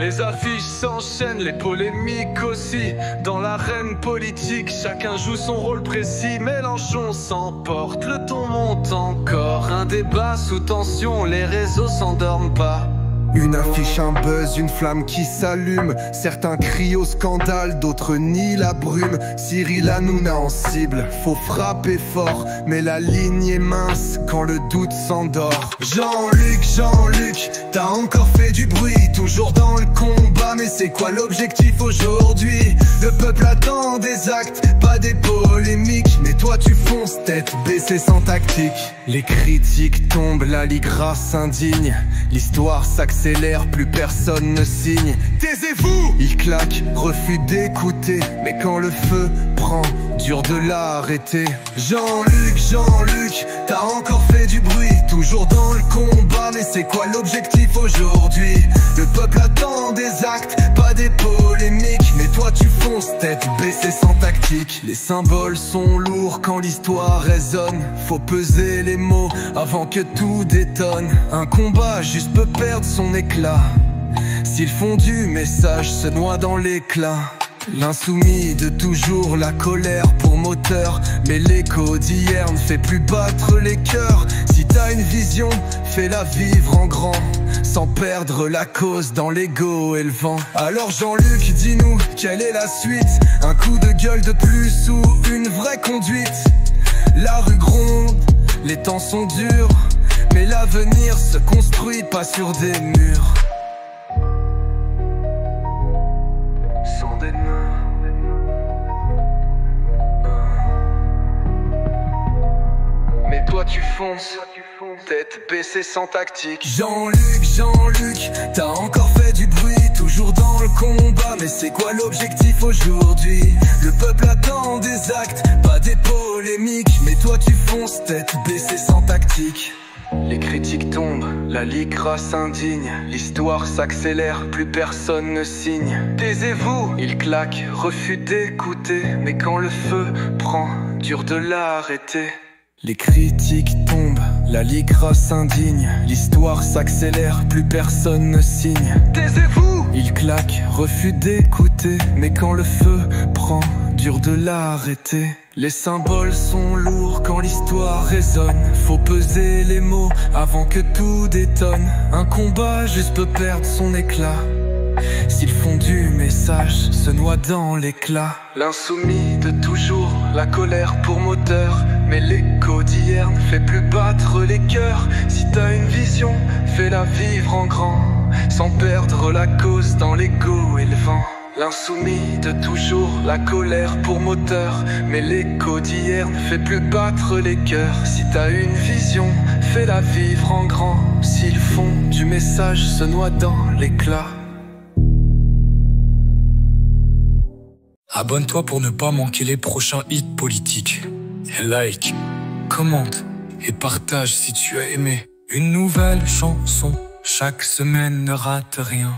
Les affiches s'enchaînent, les polémiques aussi. Dans l'arène politique, chacun joue son rôle précis. Mélenchon s'emporte, le ton monte encore. Un débat sous tension, les réseaux s'endorment pas. Une affiche, un buzz, une flamme qui s'allume. Certains crient au scandale, d'autres nient la brume. Cyril Hanouna en cible, faut frapper fort. Mais la ligne est mince quand le doute s'endort. Jean-Luc, t'as encore fait du bruit. Toujours dans le combat, mais c'est quoi l'objectif aujourd'hui? Le peuple attend des actes, pas des polémiques. Mais toi tu fonces tête baissée sans tactique. Les critiques tombent, la Ligra s'indigne. L'histoire s'accélère, plus personne ne signe. Taisez-vous! Il claque, refus d'écouter. Mais quand le feu prend, dur de l'arrêter. Jean-Luc, t'as encore fait du bruit. Toujours dans le combat, mais c'est quoi l'objectif aujourd'hui? Le peuple attend des actes, pas des polémiques. Mais toi tu fonces tête baissée sans tactique. Les symboles sont lourds quand l'histoire résonne. Faut peser les mots avant que tout détonne. Un combat juste peut perdre son éclat si le fond du message se noie dans l'éclat. L'insoumis de toujours, la colère pour moteur. Mais l'écho d'hier ne fait plus battre les cœurs. Si t'as une vision, fais-la vivre en grand, sans perdre la cause dans l'ego et le vent. Alors Jean-Luc, dis-nous, quelle est la suite? Un coup de gueule de plus ou une vraie conduite? La rue gronde, les temps sont durs, mais l'avenir se construit pas sur des murs. Sans des mains. Mais toi tu fonces, tête baissée sans tactique. Jean-Luc, t'as encore fait du bruit. Toujours dans le combat, mais c'est quoi l'objectif aujourd'hui? Le peuple attend des actes, pas des polémiques. Mais toi tu fonces, tête baissée sans tactique. Les critiques tombent, la Ligra s'indigne. L'histoire s'accélère, plus personne ne signe. Taisez-vous! Il claque, refus d'écouter. Mais quand le feu prend, dur de l'arrêter. Les critiques tombent, la Ligra s'indigne. L'histoire s'accélère, plus personne ne signe. Taisez-vous! Il claque, refus d'écouter. Mais quand le feu prend, dur de l'arrêter. Les symboles sont lourds quand l'histoire résonne. Faut peser les mots avant que tout détonne. Un combat juste peut perdre son éclat si le fond du message se noie dans l'éclat. L'insoumis de toujours, la colère pour moteur. Mais l'écho d'hier ne fait plus battre les cœurs. Si t'as une vision, fais-la vivre en grand, sans perdre la cause dans l'ego et le vent. L'insoumis de toujours, la colère pour moteur. Mais l'écho d'hier ne fait plus battre les cœurs. Si t'as une vision, fais-la vivre en grand, si le fond du message se noie dans l'éclat. Abonne-toi pour ne pas manquer les prochains hits politiques. Et like, commente et partage si tu as aimé. Une nouvelle chanson, chaque semaine ne rate rien.